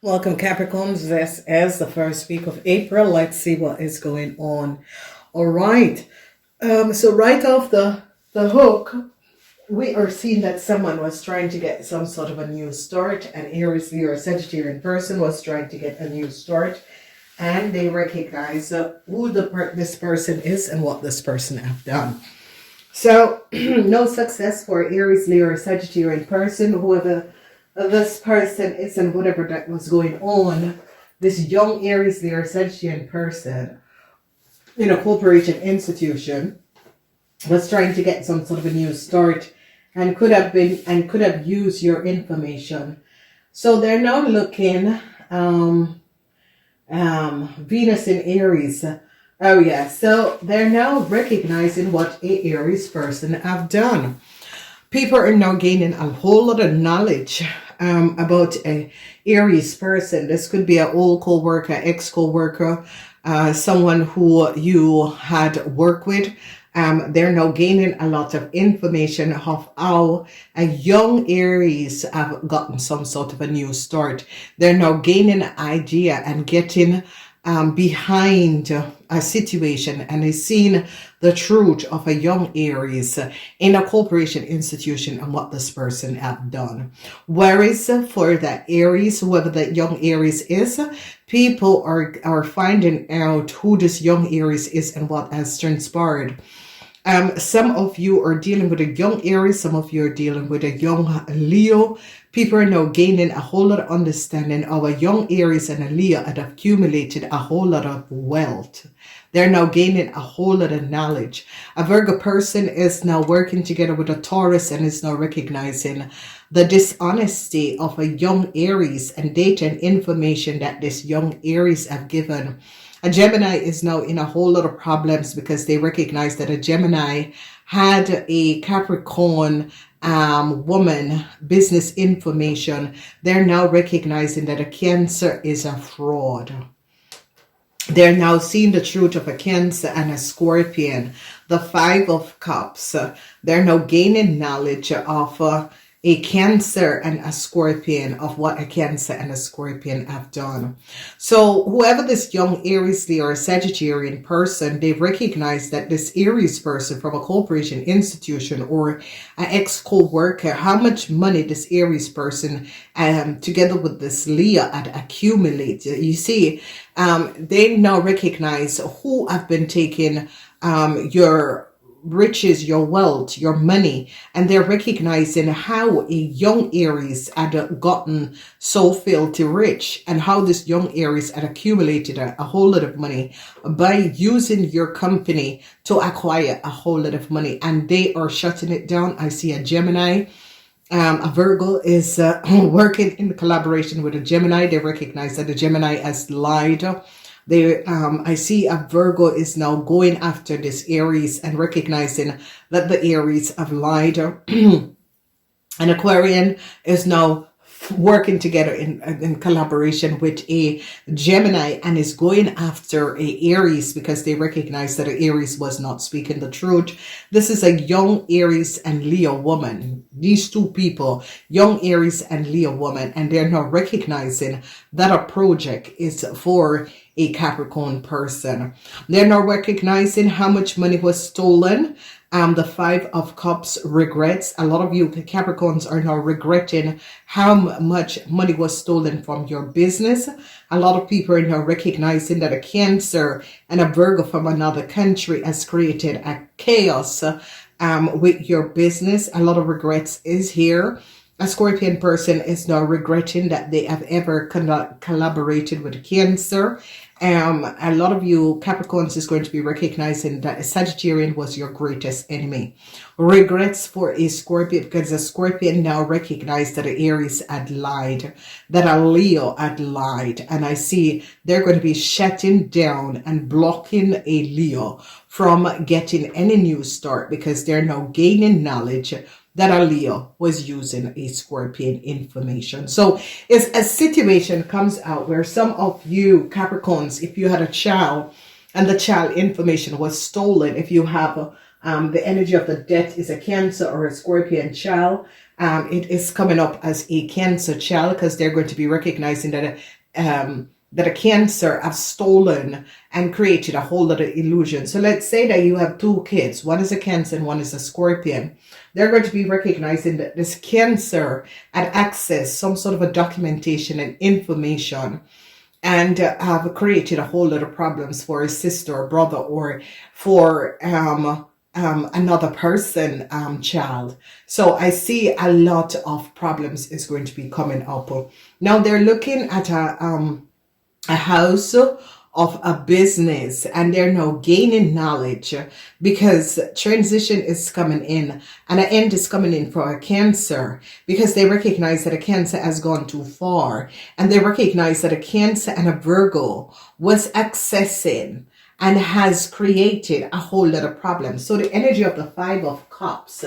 Welcome, Capricorns. This is the first week of April. Let's see what is going on. All right. So right off the hook, we are seeing that someone was trying to get some sort of a new start. An Aries, Leo, or Sagittarian person was trying to get a new start, and they recognize who this person is and what this person have done. So no success for Aries, Leo, or Sagittarian person, whoever this person is and whatever that was going on. This young Aries, Leo, or Sagittarian person in a corporation institution was trying to get some sort of a new start and could have used your information. So they're now looking Venus in Aries. Oh yeah, so they're now recognizing what a Aries person have done. People are now gaining a whole lot of knowledge about a Aries person. This could be an old co-worker, ex-co-worker, someone who you had worked with. They're now gaining a lot of information of how a young Aries have gotten some sort of a new start. They're now gaining an idea and getting behind a situation, and is seeing the truth of a young Aries in a corporation institution and what this person have done. Whereas for the Aries, whoever that young Aries is, people are finding out who this young Aries is and what has transpired. Some of you are dealing with a young Aries, some of you are dealing with a young Leo. People are now gaining a whole lot of understanding of a young Aries and a Leo had accumulated a whole lot of wealth. They're now gaining a whole lot of knowledge. A Virgo person is now working together with a Taurus and is now recognizing the dishonesty of a young Aries and data and information that this young Aries have given. A Gemini is now in a whole lot of problems because they recognize that a Gemini had a Capricorn woman business information. They're now recognizing that a Cancer is a fraud. They're now seeing the truth of a Cancer and a Scorpion. The Five of Cups. They're now gaining knowledge of a Cancer and a Scorpion, of what a Cancer and a Scorpion have done. So whoever this young Aries, Leo, or Sagittarian person, they've recognized that this Aries person from a corporation institution or an ex-co-worker, how much money this Aries person together with this Leo had accumulated. You see, they now recognize who have been taking your riches, your wealth, your money, and they're recognizing how a young Aries had gotten so filthy rich and how this young Aries had accumulated a whole lot of money by using your company to acquire a whole lot of money, and they are shutting it down. I see a Gemini. A Virgo is working in collaboration with a Gemini. They recognize that the Gemini has lied. I see a Virgo is now going after this Aries and recognizing that the Aries have lied. An Aquarian is now working together in collaboration with a Gemini and is going after a Aries because they recognize that Aries was not speaking the truth. This is a young Aries and Leo woman. These two people, young Aries and Leo woman, and they're now recognizing that a project is for a Capricorn person. They're now recognizing how much money was stolen. The Five of Cups regrets. A lot of you Capricorns are now regretting how much money was stolen from your business. A lot of people are now recognizing that a Cancer and a Virgo from another country has created a chaos with your business. A lot of regrets is here. A Scorpion person is now regretting that they have ever collaborated with a Cancer. A lot of you Capricorns is going to be recognizing that a Sagittarian was your greatest enemy. Regrets for a Scorpion because a Scorpion now recognized that an Aries had lied, that a Leo had lied. And I see they're going to be shutting down and blocking a Leo from getting any new start because they're now gaining knowledge that a Leo was using a Scorpion information. So if a situation comes out where some of you Capricorns, if you had a child and the child information was stolen, if you have the energy of the death is a Cancer or a Scorpion child, It is coming up as a Cancer child because they're going to be recognizing that a Cancer have stolen and created a whole lot of illusion. So let's say that you have two kids. One is a Cancer and one is a Scorpion. They're going to be recognizing that this Cancer had access some sort of a documentation and information, and have created a whole lot of problems for a sister or brother, or for another person, child. So I see a lot of problems is going to be coming up. Now they're looking at a house of a business, and they're now gaining knowledge because transition is coming in and an end is coming in for a Cancer, because they recognize that a Cancer has gone too far, and they recognize that a Cancer and a Virgo was accessing and has created a whole lot of problems. So the energy of the Five of Cups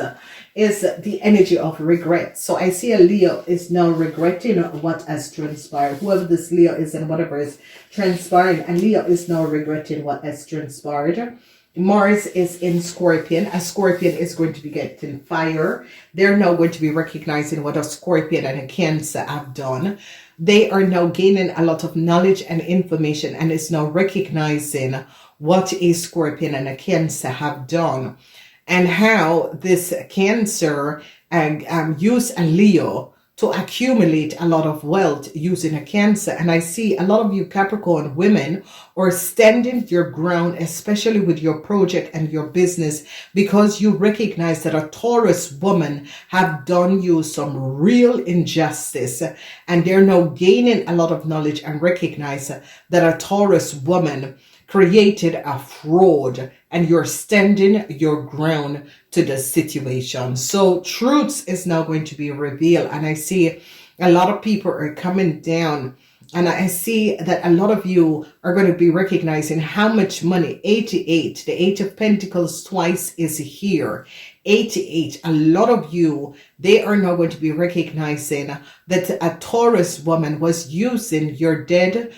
is the energy of regret. So I see a Leo is now regretting what has transpired. Whoever this Leo is and whatever is transpiring, and Leo is now regretting what has transpired. Mars is in Scorpion. A Scorpion is going to be getting fire. They're now going to be recognizing what a Scorpion and a Cancer have done. They are now gaining a lot of knowledge and information, and is now recognizing what a Scorpion and a Cancer have done, and how this Cancer use a Leo to accumulate a lot of wealth using a Cancer. And I see a lot of you Capricorn women are standing your ground, especially with your project and your business, because you recognize that a Taurus woman have done you some real injustice, and they're now gaining a lot of knowledge and recognize that a Taurus woman created a fraud, and you're standing your ground to the situation. So truths is now going to be revealed, and I see a lot of people are coming down, and I see that a lot of you are going to be recognizing how much money. 88, the Eight of Pentacles twice is here. 88, a lot of you, they are now going to be recognizing that a Taurus woman was using your dead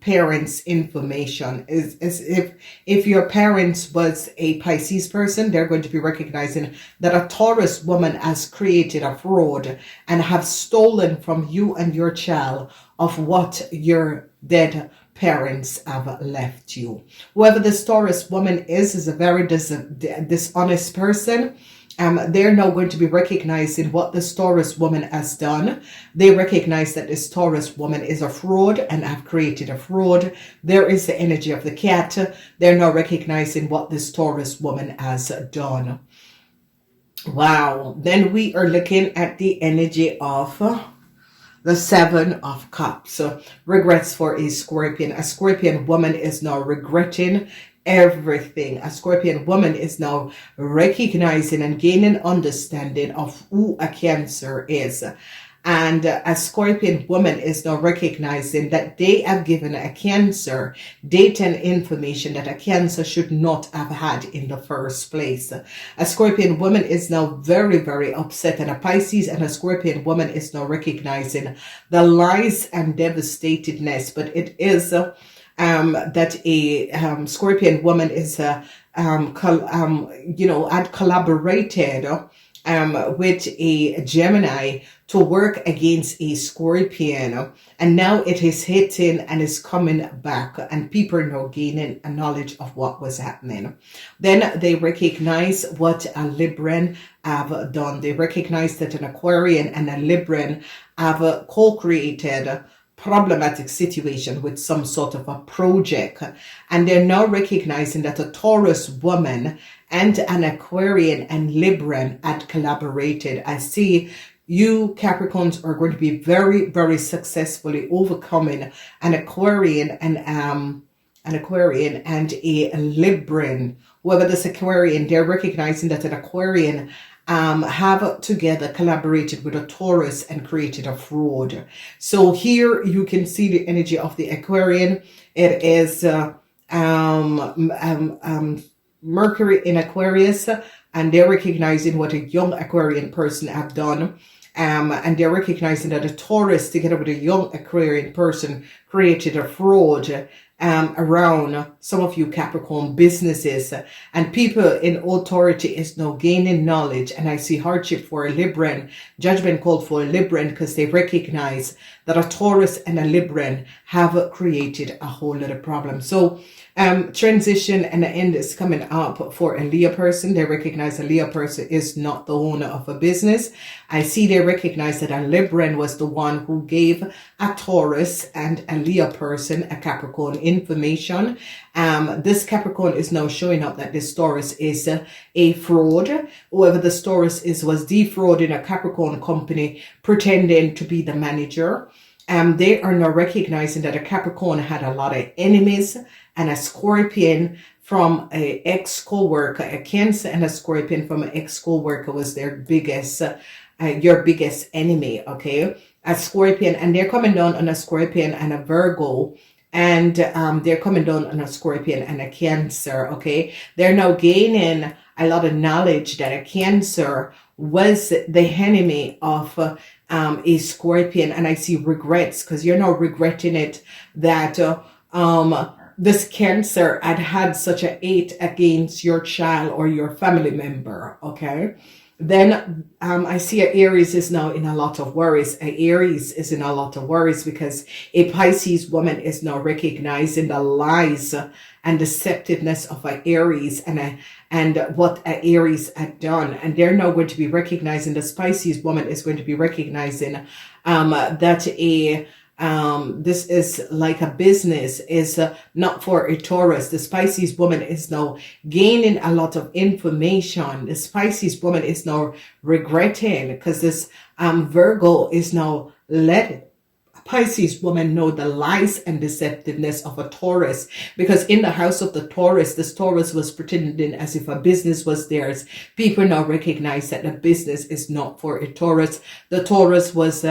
parents' information. Is if your parents was a Pisces person, they're going to be recognizing that a Taurus woman has created a fraud and have stolen from you and your child of what your dead parents have left you. Whoever this Taurus woman is a very dishonest person. They're now going to be recognizing what this Taurus woman has done. They recognize that this Taurus woman is a fraud and have created a fraud. There is the energy of the cat. They're now recognizing what this Taurus woman has done. Wow. Then we are looking at the energy of the Seven of Cups. Regrets for a Scorpion. A Scorpion woman is now regretting everything. A Scorpion woman is now recognizing and gaining understanding of who a Cancer is. And a Scorpion woman is now recognizing that they have given a Cancer data and information that a Cancer should not have had in the first place. A Scorpion woman is now very, very upset, and a Pisces and a Scorpion woman is now recognizing the lies and devastatedness. But it is that a Scorpion woman is had collaborated with a Gemini to work against a Scorpion, and now it is hitting and is coming back, and people are now gaining a knowledge of what was happening. Then they recognize what a Libran have done. They recognize that an Aquarian and a Libran have co-created problematic situation with some sort of a project, and they're now recognizing that a Taurus woman and an Aquarian and Libran had collaborated. I see you Capricorns are going to be very, very successfully overcoming an Aquarian and a Libran. Whoever this Aquarian, they're recognizing that an Aquarian have together collaborated with a Taurus and created a fraud. So here you can see the energy of the Aquarian. It is Mercury in Aquarius, and they're recognizing what a young Aquarian person have done. And they're recognizing that a Taurus together with a young Aquarian person created a fraud, around some of you Capricorn businesses, and people in authority is now gaining knowledge. And I see hardship for a Libran, judgment called for a Libran, because they recognize that a Taurus and a Libran have created a whole lot of problems. So transition and the end is coming up for a Leo person. They recognize a Leo person is not the owner of a business. I see they recognize that a Libran was the one who gave a Taurus and a Leo person a Capricorn information. This Capricorn is now showing up that this Taurus is a fraud. Whoever this Taurus is was defrauding a Capricorn company, pretending to be the manager. They are now recognizing that a Capricorn had a lot of enemies, and a Scorpion from a ex-co-worker, a Cancer and a Scorpion from an ex-co-worker was their biggest, your biggest enemy, okay? A Scorpion, and they're coming down on a Scorpion and a Virgo, and they're coming down on a Scorpion and a Cancer, okay? They're now gaining a lot of knowledge that a Cancer was the enemy of a Scorpion, and I see regrets, because you're now regretting it that this Cancer had such a hate against your child or your family member, okay? Then I see a Aries is now in a lot of worries. A Aries is in a lot of worries because a Pisces woman is now recognizing the lies and deceptiveness of a Aries and what a Aries had done. And they're now going to be recognizing, this Pisces woman is going to be recognizing that this is like a business is not for a Taurus. The Pisces woman is now gaining a lot of information. The Pisces woman is now regretting, because this Virgo is now letting Pisces woman know the lies and deceptiveness of a Taurus, because in the house of the Taurus, this Taurus was pretending as if a business was theirs. People now recognize that the business is not for a Taurus. The Taurus was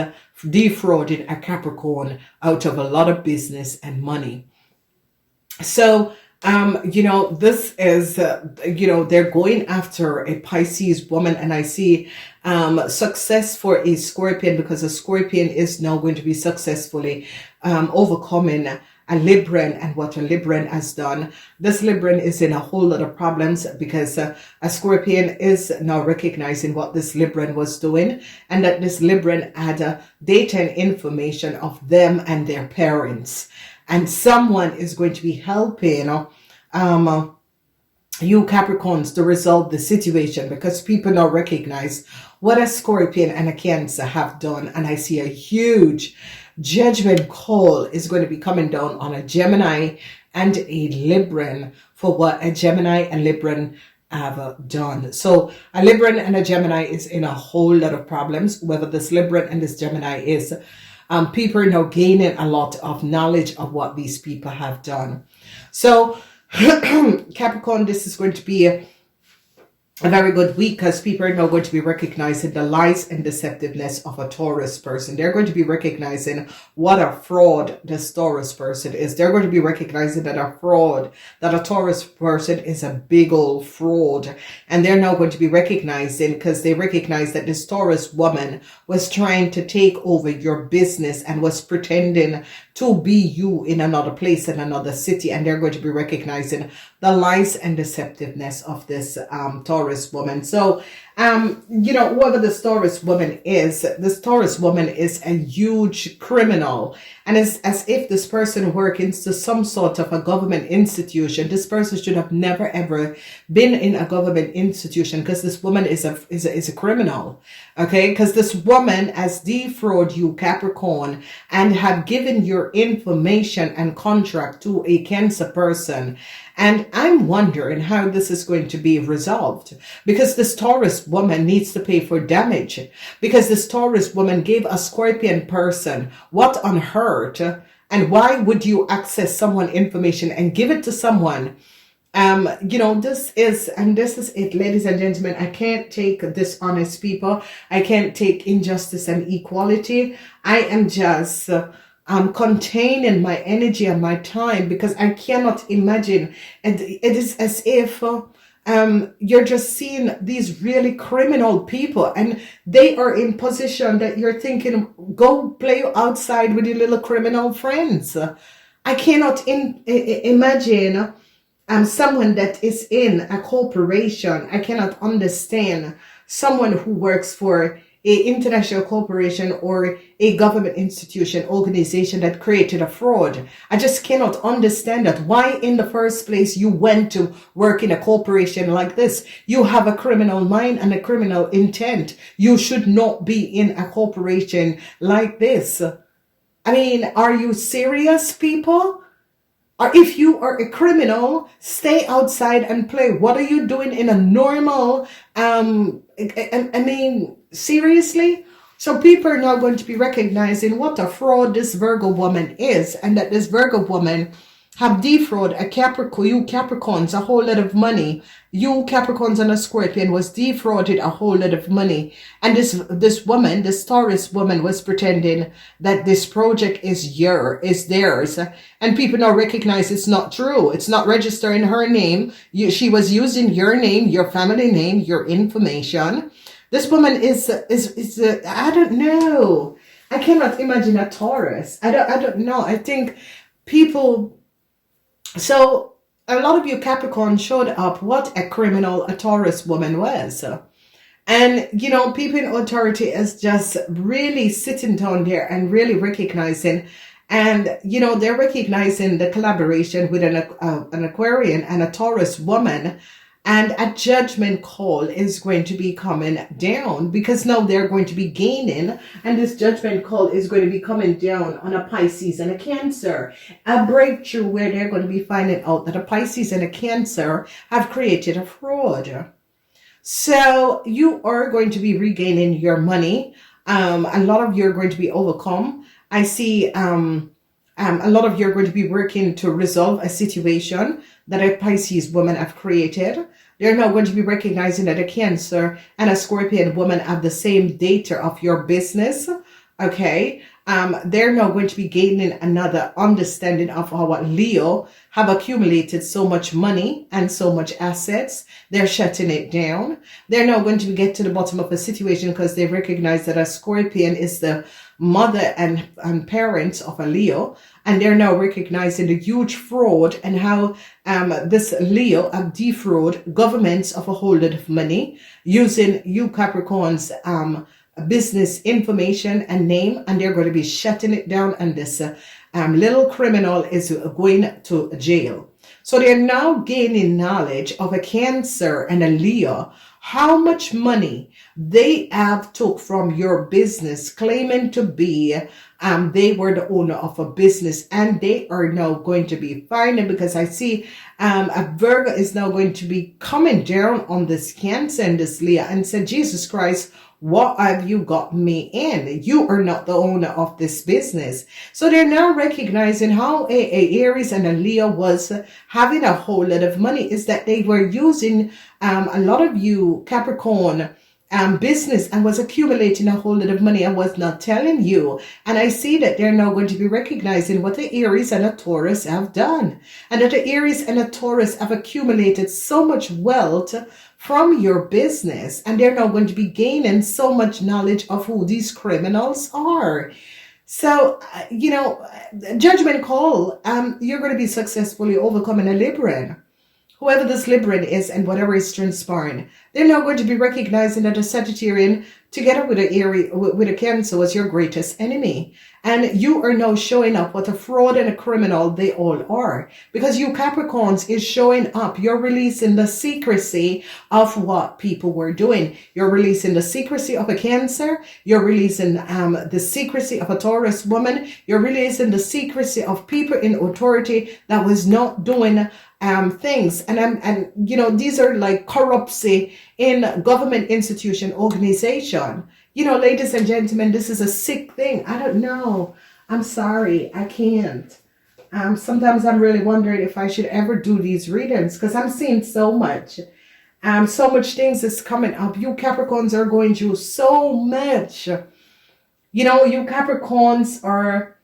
defrauding a Capricorn out of a lot of business and money. So this is, they're going after a Pisces woman, and I see success for a Scorpion, because a Scorpion is now going to be successfully overcoming a Libran and what a Libran has done. This Libran is in a whole lot of problems because a Scorpion is now recognizing what this Libran was doing, and that this Libran had data and information of them and their parents. And someone is going to be helping you Capricorns to resolve the situation, because people now recognize what a Scorpion and a Cancer have done. And I see a huge judgment call is going to be coming down on a Gemini and a Libran for what a Gemini and Libran have done. So a Libran and a Gemini is in a whole lot of problems. Whether this Libran and this Gemini is, people are now gaining a lot of knowledge of what these people have done. So Capricorn, this is going to be a very good week, because people are now going to be recognizing the lies and deceptiveness of a Taurus person. They're going to be recognizing what a fraud this Taurus person is. They're going to be recognizing that a Taurus person is a big old fraud. And they're now going to be recognizing, because they recognize that this Taurus woman was trying to take over your business and was pretending to be you in another place, in another city. And they're going to be recognizing the lies and deceptiveness of this Taurus woman. So, whoever this Taurus woman is a huge criminal. And it's as if this person works into some sort of a government institution. This person should have never ever been in a government institution, because this woman is a criminal. Okay, because this woman has defrauded you Capricorn and have given your information and contract to a Cancer person. And I'm wondering how this is going to be resolved, because this Taurus woman needs to pay for damage, because this Taurus woman gave a Scorpion person what on earth, and why would you access someone information and give it to someone? This is it, ladies and gentlemen. I can't take dishonest people. I can't take injustice and equality. I am just containing my energy and my time, because I cannot imagine. And it is as if you're just seeing these really criminal people, and they are in position that you're thinking, go play outside with your little criminal friends. I cannot imagine someone that is in a corporation. I cannot understand someone who works for a international corporation or a government institution, organization that created a fraud. I just cannot understand that. Why in the first place you went to work in a corporation like this? You have a criminal mind and a criminal intent. You should not be in a corporation like this. I mean, are you serious, people? Or if you are a criminal, stay outside and play. What are you doing in a normal, I mean, seriously? So people are now going to be recognizing what a fraud this Virgo woman is, and that this Virgo woman have defrauded a Capricorn, you Capricorns, a whole lot of money. You Capricorns and a Scorpion was defrauded a whole lot of money. And this woman, this Taurus woman, was pretending that this project is theirs. And people now recognize it's not true. It's not registering her name. She was using your name, your family name, your information. This woman is I don't know. I cannot imagine a Taurus. I don't know. I think people. So a lot of you Capricorn showed up what a criminal a Taurus woman was. And, you know, people in authority is just really sitting down there and really recognizing. And, you know, they're recognizing the collaboration with an Aquarian and a Taurus woman. And a judgment call is going to be coming down because now they're going to be gaining. And this judgment call is going to be coming down on a Pisces and a Cancer. A breakthrough where they're going to be finding out that a Pisces and a Cancer have created a fraud. So you are going to be regaining your money. A lot of you are going to be overcome. I see a lot of you are going to be working to resolve a situation that a Pisces woman have created. They're now going to be recognizing that a Cancer and a Scorpion woman have the same data of your business. Okay. They're now going to be gaining another understanding of how Leo have accumulated so much money and so much assets. They're shutting it down. They're now going to get to the bottom of a situation because they recognize that a Scorpion is the mother and parents of a Leo. And they're now recognizing the huge fraud and how this Leo have defrauded governments of a whole lot of money using you Capricorns business information and name, and they're going to be shutting it down, and this little criminal is going to jail. So they're now gaining knowledge of a Cancer and a Leo, how much money they have took from your business, claiming to be they were the owner of a business, and they are now going to be finding, because I see a Virgo is now going to be coming down on this Cancer and this Leo and said, Jesus Christ, what have you got me in? You are not the owner of this business. So they're now recognizing how a Aries and a Leo was having a whole lot of money, is that they were using a lot of you Capricorn business and was accumulating a whole lot of money and was not telling you. And I see that they're now going to be recognizing what the Aries and a Taurus have done, and that the Aries and a Taurus have accumulated so much wealth from your business, and they're now going to be gaining so much knowledge of who these criminals are. So, you know, judgment call, you're going to be successfully overcoming a Libran. Whoever this Libran is and whatever is transpiring, they're now going to be recognizing that a Sagittarian together with a Cancer was your greatest enemy. And you are now showing up what a fraud and a criminal they all are. Because you Capricorns is showing up. You're releasing the secrecy of what people were doing. You're releasing the secrecy of a Cancer. You're releasing the secrecy of a Taurus woman. You're releasing the secrecy of people in authority that was not doing things. And you know, these are like corruption in government institution, organization. You know, ladies and gentlemen, this is a sick thing. I don't know. I'm sorry. I can't. Sometimes I'm really wondering if I should ever do these readings, because I'm seeing so much. So much things is coming up. You Capricorns are going through so much. You know, you Capricorns are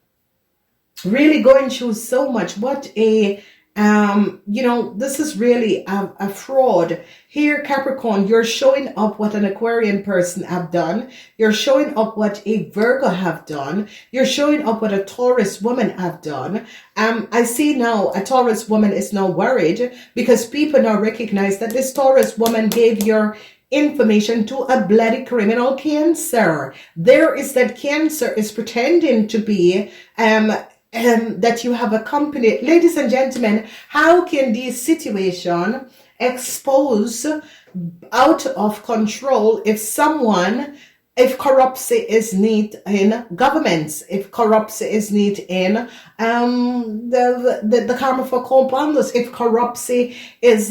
really going through so much. What a This is really a fraud. Here, Capricorn, you're showing up what an Aquarian person have done. You're showing up what a Virgo have done. You're showing up what a Taurus woman have done. I see now a Taurus woman is now worried because people now recognize that this Taurus woman gave your information to a bloody criminal Cancer. There is that Cancer is pretending to be that you have a company. Ladies and gentlemen, how can this situation expose out of control if corruption is need in governments, if corruption is need in the karma for compounders, if corruption is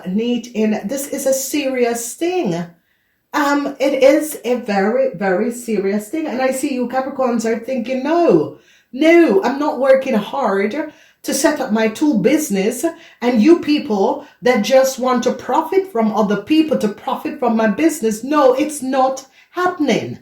need in, this is a serious thing. It is a very, very serious thing. And I see you Capricorns are thinking, no, I'm not working hard to set up my tool business, and you people that just want to profit from other people, to profit from my business. No, it's not happening.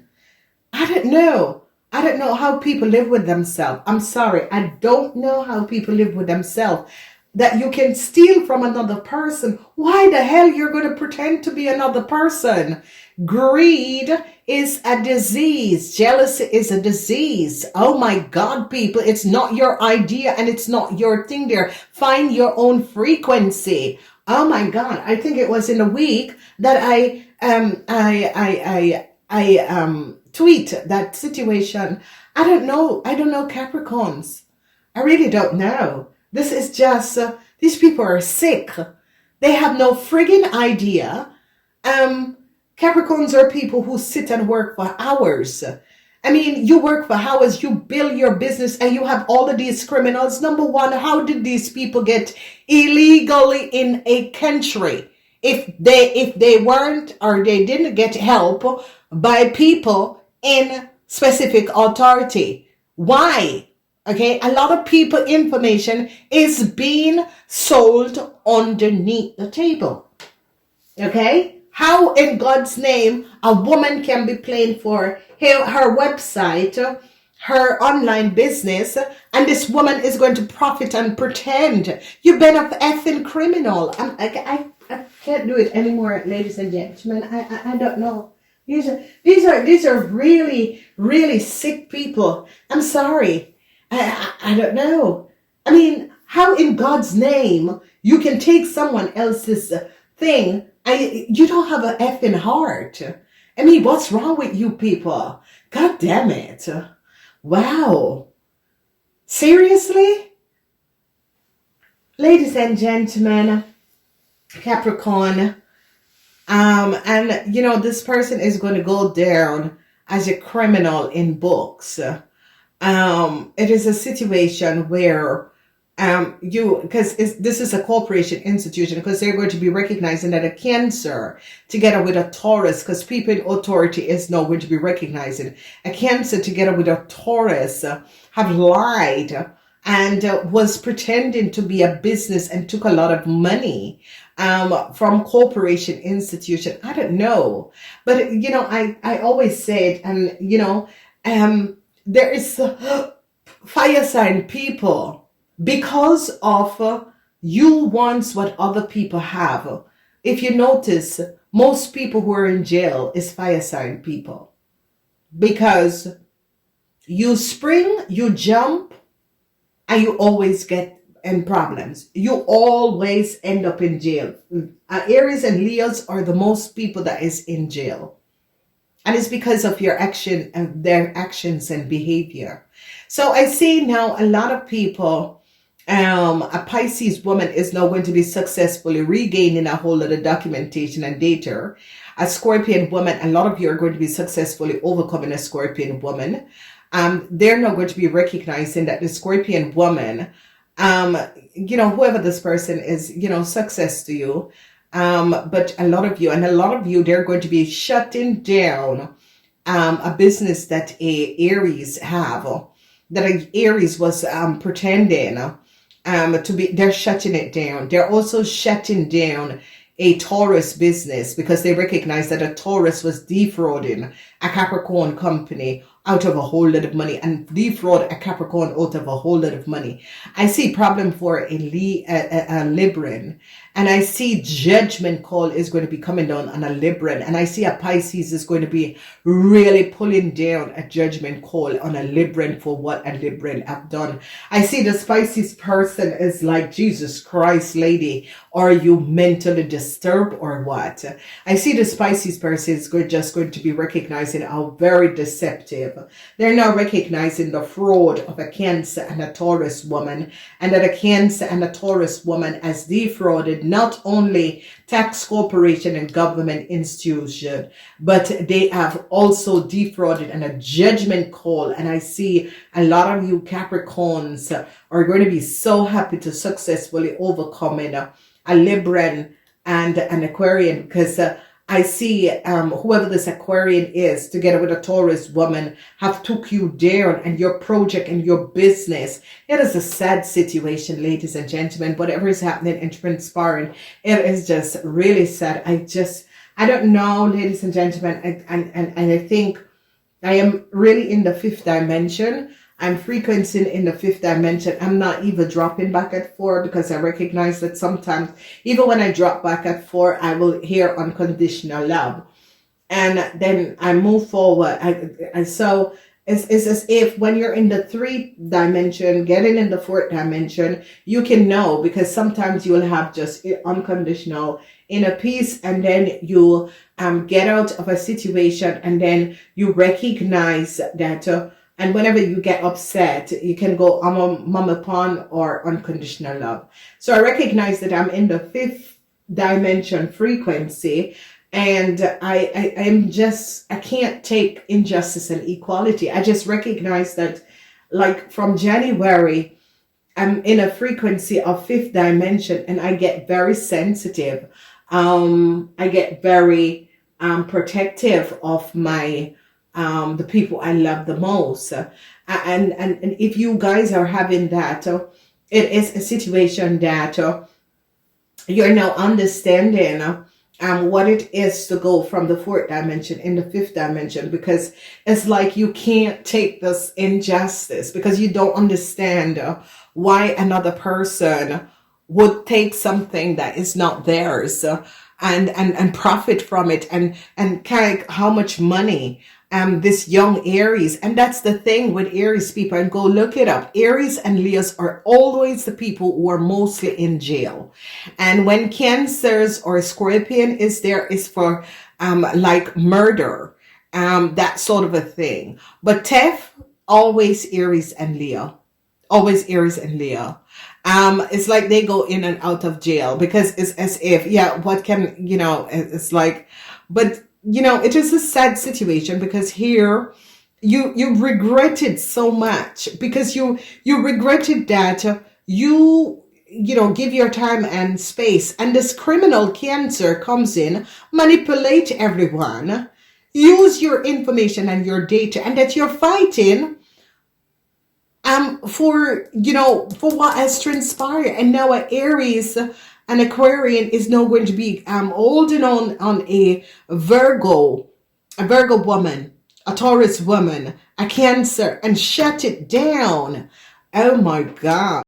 I don't know how people live with themselves. I'm sorry. I don't know how people live with themselves. That you can steal from another person. Why the hell you're going to pretend to be another person? Greed is a disease. Jealousy is a disease. Oh my God, people, it's not your idea and it's not your thing there. Find your own frequency. Oh my God. I think it was in a week that I tweet that situation. I don't know Capricorns. I really don't know. This is just, these people are sick. They have no friggin' idea. Capricorns are people who sit and work for hours. I mean, you work for hours, you build your business, and you have all of these criminals. Number one, how did these people get illegally in a country? If they weren't, or they didn't get help by people in specific authority. Why? Okay, a lot of people information is being sold underneath the table. Okay, how in God's name a woman can be playing for her website, her online business, and this woman is going to profit and pretend? You've been a effing criminal. I can't do it anymore, ladies and gentlemen. I don't know. These are really, really sick people. I'm sorry. I don't know. I mean, how in God's name you can take someone else's thing and you don't have an effing heart? I mean, what's wrong with you people? God damn it. Wow. Seriously? Ladies and gentlemen, Capricorn, and this person is going to go down as a criminal in books. It is a situation where because this is a corporation institution, because they're going to be recognizing that a Cancer together with a Taurus, because people in authority is now going to be recognizing a Cancer together with a Taurus have lied and was pretending to be a business and took a lot of money from corporation institution. I don't know, but I always said, and there is fire sign people, because of you wants what other people have. If you notice, most people who are in jail is fire sign people, because you spring, you jump, and you always get in problems. You always end up in jail. Aries and Leos are the most people that is in jail. And it's because of your action and their actions and behavior. So I see now a lot of people, a Pisces woman is now going to be successfully regaining a whole lot of documentation and data. A Scorpion woman, a lot of you are going to be successfully overcoming a Scorpion woman. They're now going to be recognizing that the Scorpion woman, whoever this person is, success to you. But a lot of you, they're going to be shutting down a business that a Aries have, that a Aries was pretending to be. They're shutting it down. They're also shutting down a Taurus business because they recognize that a Taurus was defrauding a Capricorn company out of a whole lot of money and defraud a Capricorn out of a whole lot of money. I see problem for a Libran, and I see judgment call is going to be coming down on a Libran, and I see a Pisces is going to be really pulling down a judgment call on a Libran for what a Libran have done. I see the Pisces person is like, Jesus Christ, lady, are you mentally disturbed or what? I see the Pisces person is just going to be recognizing how very deceptive. They're now recognizing the fraud of a Cancer and a Taurus woman, and that a Cancer and a Taurus woman has defrauded not only tax corporation and government institution, but they have also defrauded and a judgment call. And I see a lot of you Capricorns are going to be so happy to successfully overcome a Libran and an Aquarian, because I see whoever this Aquarian is, together with a Taurus woman, have took you down and your project and your business. It is a sad situation, ladies and gentlemen. Whatever is happening and transpiring, it is just really sad. I don't know, ladies and gentlemen. And I think I am really in the fifth dimension. I'm frequencing in the fifth dimension. I'm not even dropping back at 4, because I recognize that sometimes, even when I drop back at 4, I will hear unconditional love. And then I move forward. So it's as if when you're in the 3rd dimension, getting in the 4th dimension, you can know, because sometimes you will have just unconditional inner peace, and then you get out of a situation, and then you recognize that and whenever you get upset, you can go mama pon or unconditional love. So I recognize that I'm in the 5th dimension frequency, and I can't take injustice and equality. I just recognize that, like, from January, I'm in a frequency of 5th dimension, and I get very sensitive. I get very protective of my the people I love the most. And if you guys are having that, it is a situation that you're now understanding what it is to go from the 4th dimension in the 5th dimension, because it's like you can't take this injustice, because you don't understand why another person would take something that is not theirs and profit from it and carry how much money this young Aries. And that's the thing with Aries people, and go look it up. Aries and Leos are always the people who are mostly in jail. And when Cancers or Scorpion is there, is for like murder, that sort of a thing. But theft, always Aries and Leo. Always Aries and Leo. It's like they go in and out of jail, because it's as if, yeah, what can, it's like, but it is a sad situation, because here you regretted so much, because you regretted that you give your time and space, and this criminal Cancer comes in, manipulate everyone, use your information and your data, and that you're fighting for what has transpired. And now an Aries, an Aquarian is now going to be holding on a Virgo woman, a Taurus woman, a Cancer, and shut it down. Oh my God.